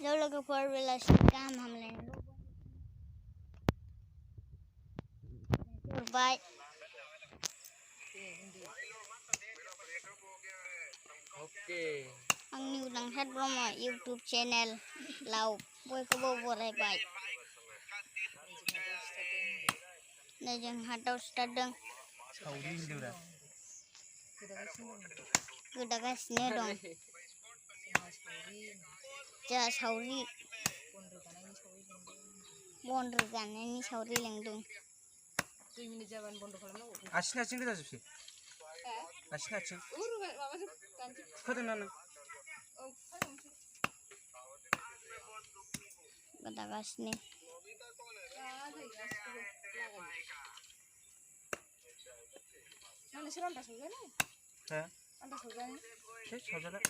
लोगोफोर बेलासि गाहाम हामलायनायखौ हरबाय। आंनि उदांसार ब्रह्म इउटुब चेनेलाव बयखौबो बरायबाय। नै जोंहा दाउ सिथारदों। गोदागासिनो दं। जोंहा सावरि बन रोगानायनि सावरि लिंदों। 2 मिनिट जाबानो बन्द खालामनांगौ। आथिं गोजाजोबसै। आथिं फुखादोंना नों? औ फुखादों। गोदागासिनो। नोंसोर आन्दा सौजानो? हो? आन्दा सौजानो? सौजागोन।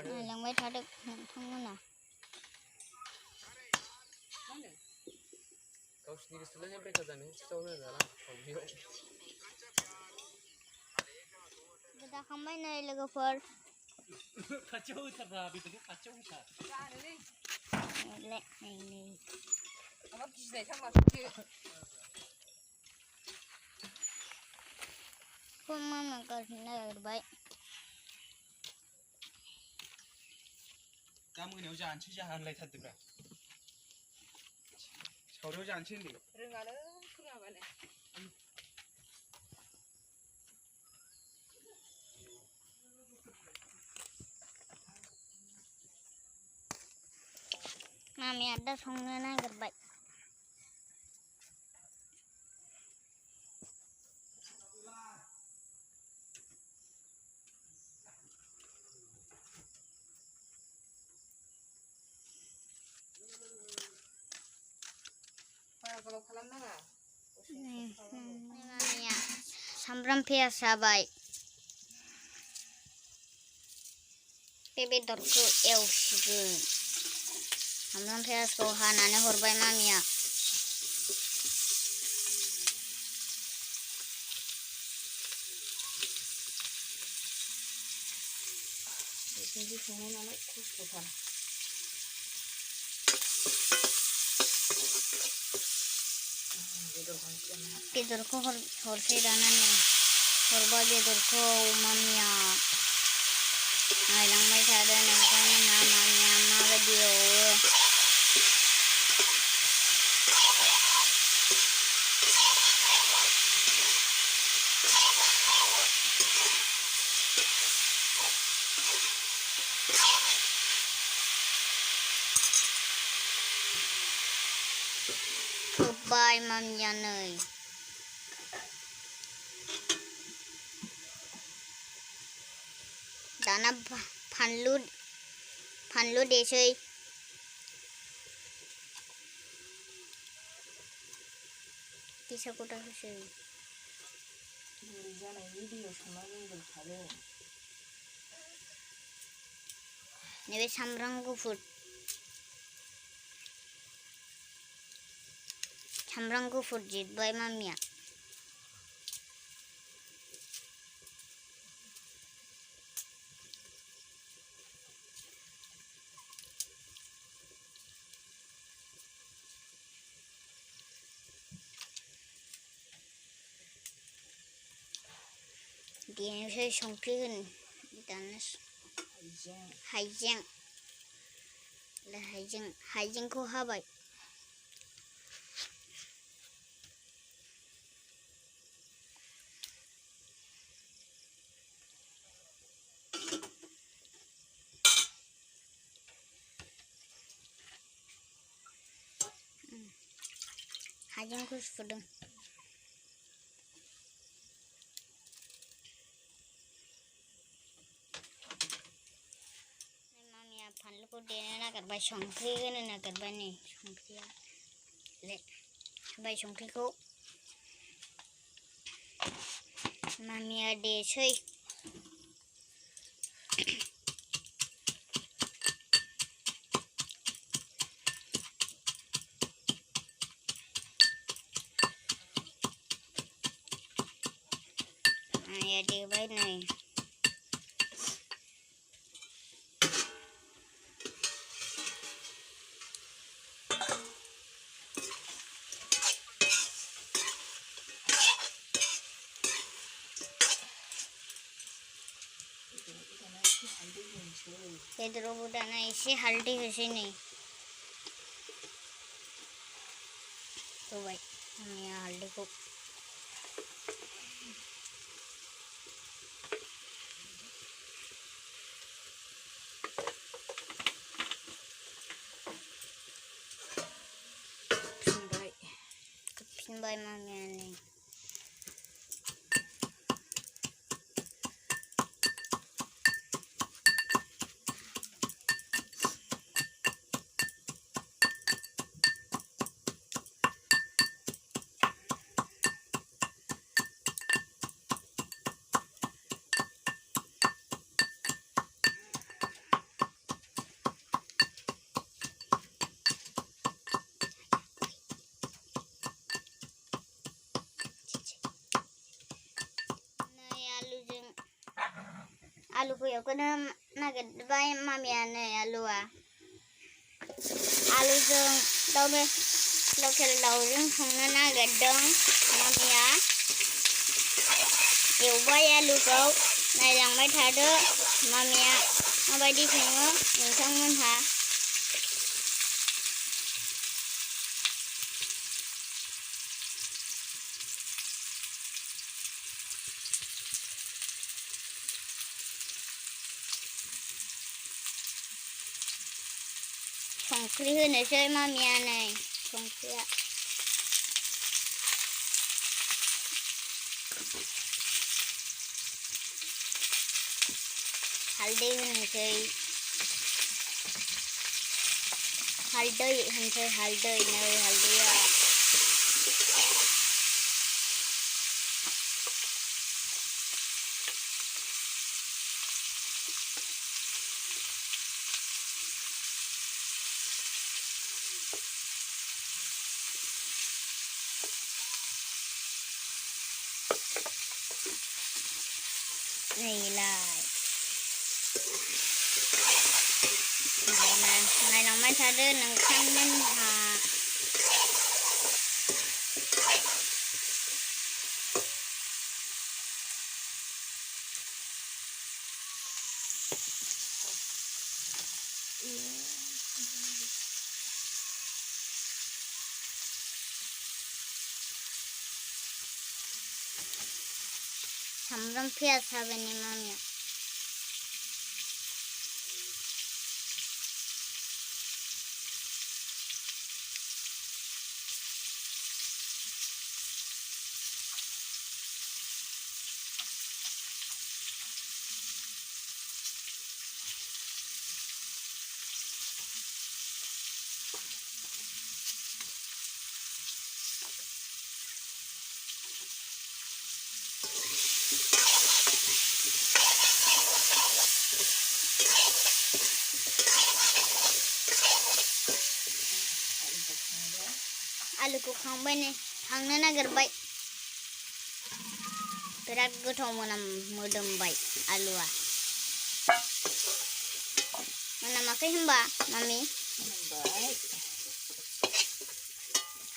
नायलांबाय थादो नोंथांमोना। गावसिनि गोसोलाय बेखार जानो खिथाहरनो जाला बेयाव। गोदाखांबाय नै लोगोफोर। खाथियाव होथारना बेदरखौ खाथियाव होथार। जानोलै। नै। माबा गिनायथार माथो। मामा गाज्रि नागिरबाय। दा मोनायाव जानोसै जाहा होनलायथारदोब्रा। सावरियाव जानोसै होनदों। रोङालै फोरोङाबानो। मामिया दा संनो नागिरबाय। बारा गोलाव खालामनाङा। मामिया सामब्राम पियाज हाबाय। बे बेदरखौ एवसिगोन। सामब्राम पियाजखौ हानानै हरबाय मामिया। बिदि संनाय नालाय खस्थ'थार। बेदरखौ हरसै दाना नै हरबाय बेदरखौ मामिया। नायलांबाय थादो नोंथांमोनहा मामिया माबायदि एवो। खोब्बाय मामिया नै। दाना फानलु देसै। गेसावखौ दाहोसै। गुरै जानायनि दैयाव सोमना दोनग्रोखादो। नैबे सामब्राम गुफुर जिरबाय मामिया। देनोसै संख्रि होनो दाना हाइजेंखौ हाबाय। हाइजेंखौ सुदों। फानलुखौ देनो नागिरबाय संख्रि होनो नागिरबाय नै संख्रिया होबाय संख्रिखौ मामिया देसै। mẹ đi với này Pedro budana isi haldi hoise nei तो भाई हम यहाँ हल्दी को Pinbay mami ani alu ko yo kana nagad bay mami ane alu alu jeng daw be local daw jeng hongna nagad dong mami yo bay alu ko nai lang mai tha de mami ma bay đi songo nong mon ha संख्रि होनोसै मामिया नै संख्रिया हालदै होनोसै हालदै होनोसै हालदै नै हालदैया này là này nó mới thay đơn nó khăn bên hà 삼선 피아 사베니 마미야 आलू को खांबाय ने थांनो नागिरबाय बिराद गोथाव मोदोमबाय आलुआ मोनामाखै होनबा मामि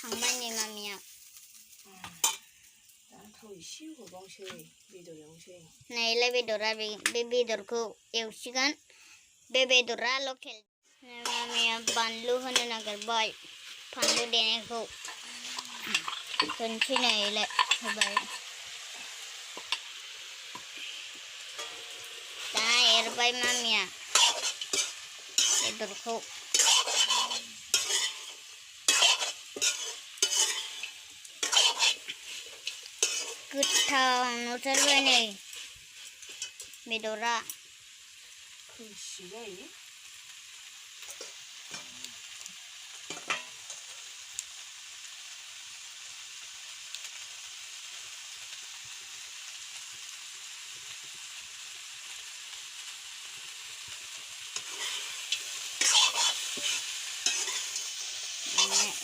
खांबाय ने मामिया नैलाय बेदरा बे बेदरखौ एवसिगोन बे बेदरा लकेल मामिया बानलु होनो नागिरबाय फानलु देनायखौ होनसै नैलाय होबाय दा एरबाय मामिया बेदरखौ गोथाव नुथारबाय नै बेदरा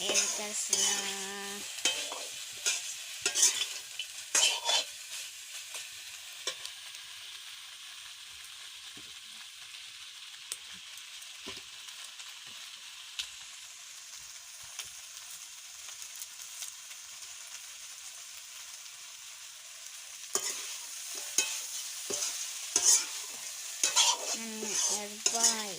एरगासिनो एरबाय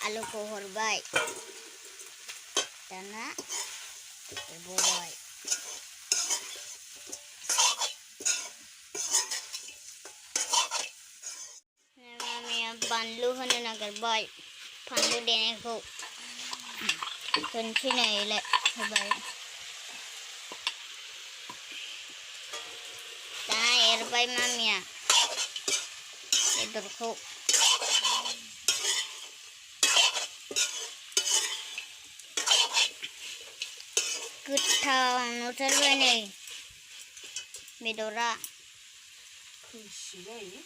आलुखौ हरबाय दाना एरबावबाय मामिया बानलु होनो नागिरबाय फानलु देनायखौ होनसैनायलाय होबाय दाना एरबाय मामिया बेदरखौ गोथाव नुथारबाय नै बेदरा खुसि जायो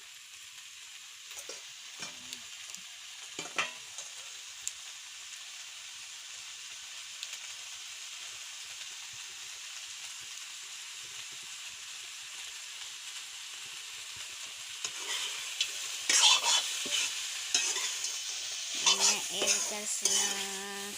एरगासिनो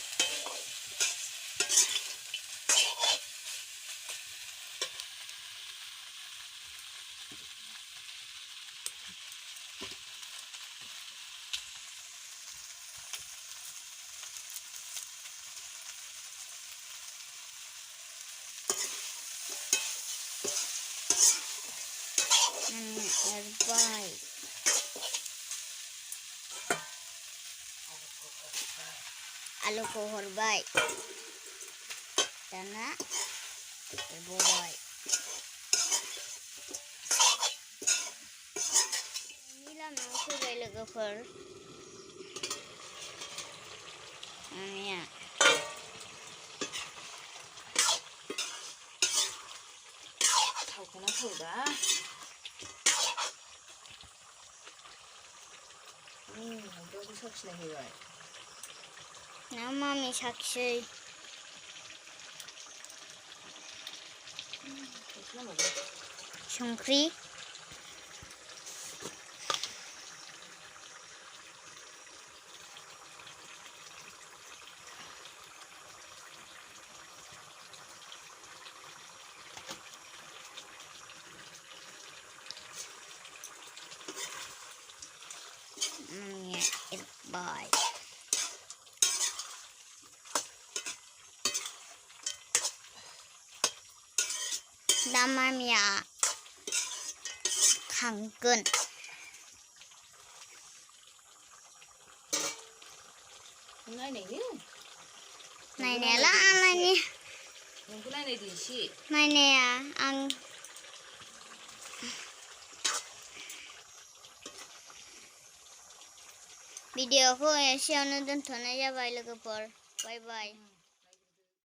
एरबाय आलुखौ हरबाय दाना एरबावबाय लामायाव फैबाय लोगोफोर मामिया थावखौना थावदा बेयावबो साखिनाय होबाय ना मामि साखिसै संख्रि मामिया एरबाय दा मामिया खांगोन नायनायालाय नोंखौ नायनायदो एसे नायनाया आं भिडिअखौ एसेयावनो दोनथ'नाय जाबाय लोगोफोर बाय बाय